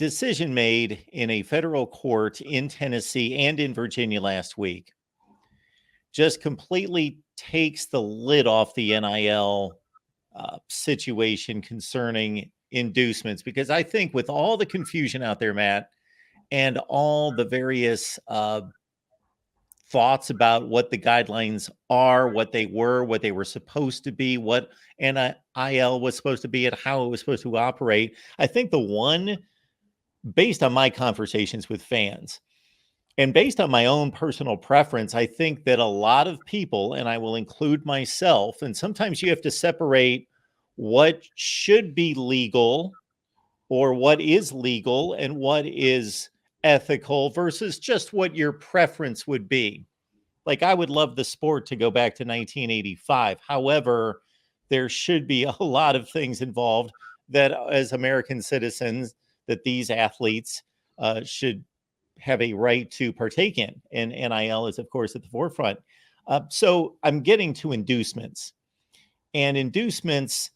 decision made in a federal court in Tennessee and in Virginia last week just completely takes the lid off the NIL situation concerning inducements. Because I think with all the confusion out there, Matt, and all the various thoughts about what the guidelines are, what they were supposed to be, what NIL was supposed to be, and how it was supposed to operate, I think the one, based on my conversations with fans, and based on my own personal preference, I think that a lot of people, and I will include myself, and sometimes you have to separate what should be legal or what is legal and what is ethical versus just what your preference would be. Like, I would love the sport to go back to 1985. However, there should be a lot of things involved that, as American citizens, that these athletes should have a right to partake in. And NIL is, of course, at the forefront. So I'm getting to inducements. And inducements,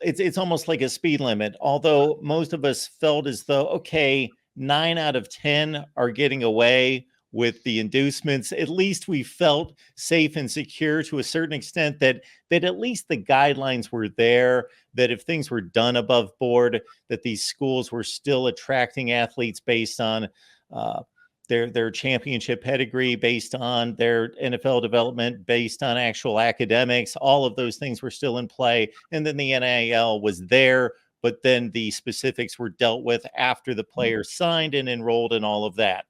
it's almost like a speed limit, although most of us felt as though, okay, 9 out of 10 are getting away with the inducements. At least we felt safe and secure to a certain extent that at least the guidelines were there, that if things were done above board, that these schools were still attracting athletes based on their championship pedigree, based on their NFL development, based on actual academics. All of those things were still in play. And then the NIL was there, but then the specifics were dealt with after the players signed and enrolled and all of that.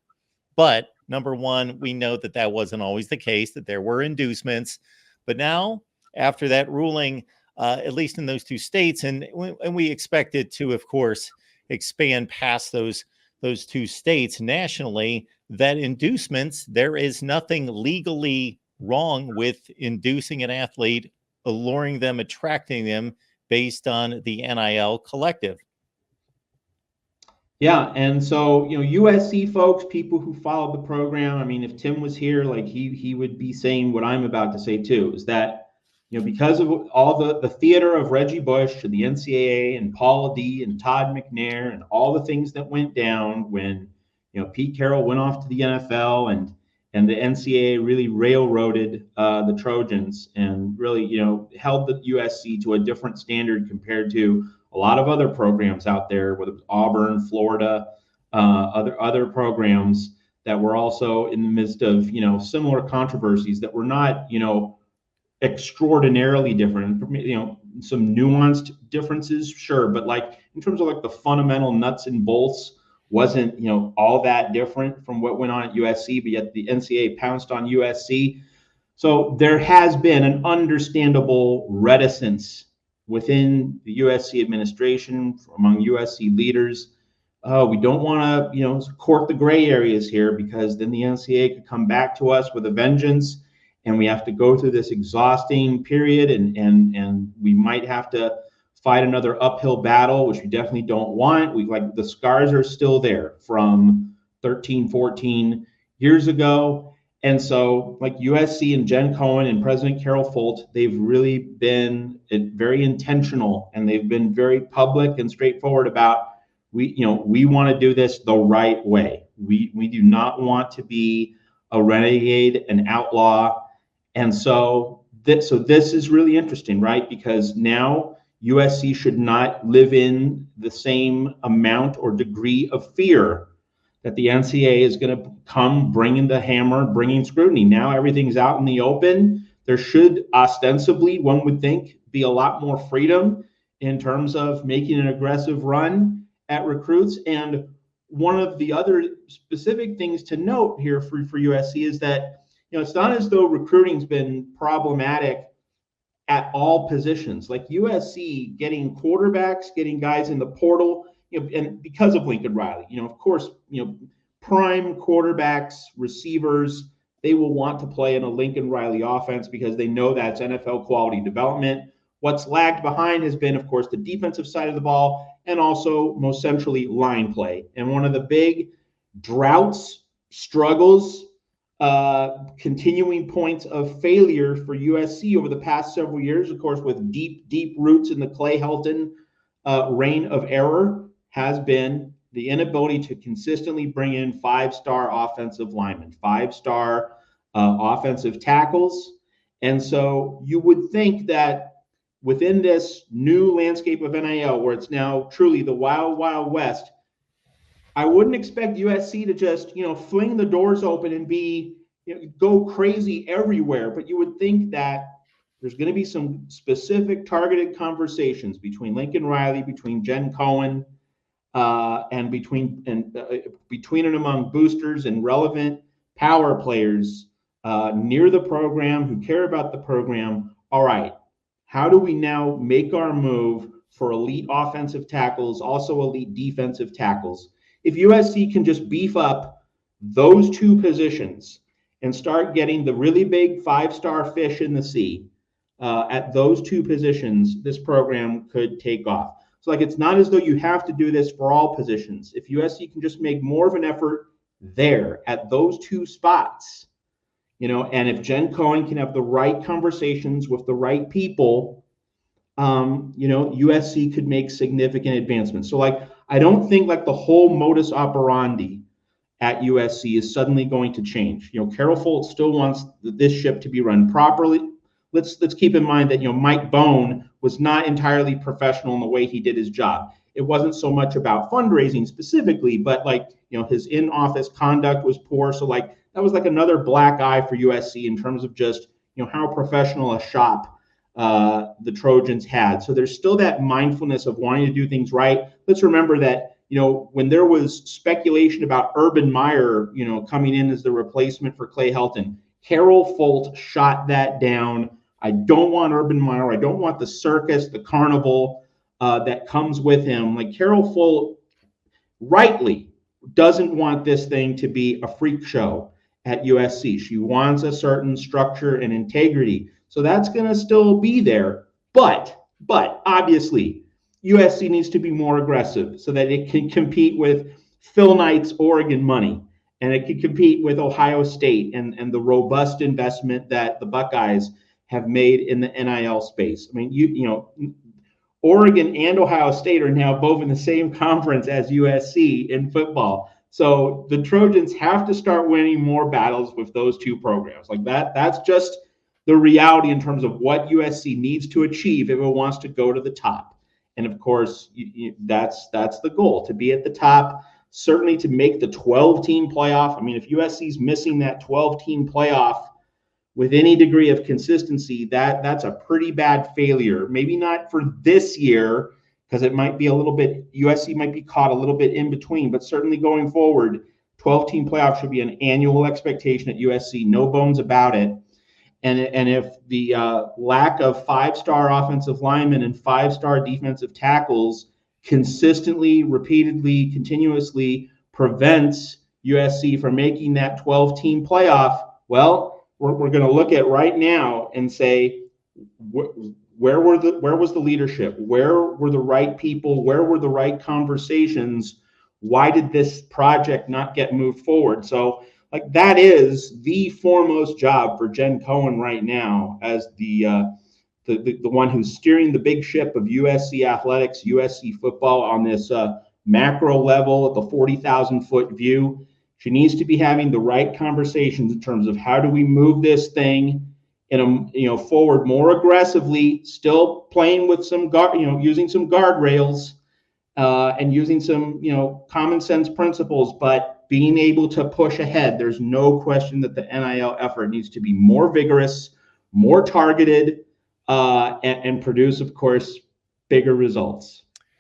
But number one, we know that that wasn't always the case, that there were inducements. But now, after that ruling, at least in those two states, and we expect it to, of course, expand past those two states nationally, that inducements, there is nothing legally wrong with inducing an athlete, alluring them, attracting them based on the NIL collective. Yeah, and so, USC folks, people who followed the program, I mean, if Tim was here, like he would be saying what I'm about to say too, is that, because of all the theater of Reggie Bush and the NCAA and Paula D and Todd McNair and all the things that went down when, Pete Carroll went off to the NFL and the NCAA really railroaded the Trojans and really, held the USC to a different standard compared to a lot of other programs out there, whether it was Auburn, Florida, other programs that were also in the midst of, similar controversies that were not, extraordinarily different, some nuanced differences, sure, but like in terms of like the fundamental nuts and bolts wasn't, all that different from what went on at USC, but yet the NCAA pounced on USC. So there has been an understandable reticence within the USC administration, among USC leaders. We don't want to, court the gray areas here, because then the NCAA could come back to us with a vengeance, and we have to go through this exhausting period, and we might have to fight another uphill battle, which we definitely don't want. The scars are still there from 13, 14 years ago. And so like USC and Jen Cohen and President Carol Folt, they've really been very intentional, and they've been very public and straightforward about, we want to do this the right way. We do not want to be a renegade, an outlaw. And so this is really interesting, right? Because now USC should not live in the same amount or degree of fear that the NCAA is going to come bringing the hammer, bringing scrutiny. Now everything's out in the open. There should ostensibly, one would think, be a lot more freedom in terms of making an aggressive run at recruits. And one of the other specific things to note here for USC is that, it's not as though recruiting's been problematic at all positions. Like USC getting quarterbacks, getting guys in the portal, and because of Lincoln Riley, of course, prime quarterbacks, receivers, they will want to play in a Lincoln Riley offense because they know that's NFL quality development. What's lagged behind has been, of course, the defensive side of the ball, and also most centrally line play. And one of the big droughts, struggles, continuing points of failure for USC over the past several years, of course, with deep roots in the Clay Helton reign of error, has been the inability to consistently bring in 5-star offensive linemen, 5-star offensive tackles. And so you would think that within this new landscape of NIL, where it's now truly the wild, wild west, I wouldn't expect USC to just, fling the doors open and be, go crazy everywhere. But you would think that there's going to be some specific targeted conversations between Lincoln Riley, between Jen Cohen, and between and among boosters and relevant power players near the program who care about the program. All right, how do we now make our move for elite offensive tackles, also elite defensive tackles? If USC can just beef up those two positions and start getting the really big 5-star fish in the sea at those two positions, this program could take off. So it's not as though you have to do this for all positions. If USC can just make more of an effort there at those two spots, and if Jen Cohen can have the right conversations with the right people, USC could make significant advancements. So I don't think the whole modus operandi at USC is suddenly going to change. Carol Folt still wants this ship to be run properly. Let's keep in mind that Mike Bone was not entirely professional in the way he did his job. It wasn't so much about fundraising specifically, but his in-office conduct was poor. So that was another black eye for USC in terms of just how professional a shop the Trojans had. So there's still that mindfulness of wanting to do things right. Let's remember that when there was speculation about Urban Meyer coming in as the replacement for Clay Helton, Carol Folt shot that down. I don't want Urban Meyer. I don't want the circus, the carnival that comes with him. Carol Folt rightly doesn't want this thing to be a freak show at USC. She wants a certain structure and integrity. So that's going to still be there. But obviously, USC needs to be more aggressive so that it can compete with Phil Knight's Oregon money, and it can compete with Ohio State and the robust investment that the Buckeyes have made in the NIL space. I mean, Oregon and Ohio State are now both in the same conference as USC in football. So the Trojans have to start winning more battles with those two programs. That's just the reality in terms of what USC needs to achieve if it wants to go to the top. And of course, that's the goal, to be at the top, certainly to make the 12-team playoff. I mean, if USC is missing that 12-team playoff with any degree of consistency, that's a pretty bad failure. Maybe not for this year, because it might be a little bit, USC might be caught a little bit in between, but certainly going forward, 12-team playoff should be an annual expectation at USC, no bones about it. And if the lack of 5-star offensive linemen and 5-star defensive tackles consistently, repeatedly, continuously prevents USC from making that 12-team playoff, well, we're going to look at right now and say, where was the leadership? Where were the right people? Where were the right conversations? Why did this project not get moved forward? So that is the foremost job for Jen Cohen right now as the one who's steering the big ship of USC athletics, USC football on this macro level at the 40,000-foot view. She needs to be having the right conversations in terms of how do we move this thing forward more aggressively, still playing with some using some guardrails and using some common sense principles, but being able to push ahead. There's no question that the NIL effort needs to be more vigorous, more targeted, and produce, of course, bigger results.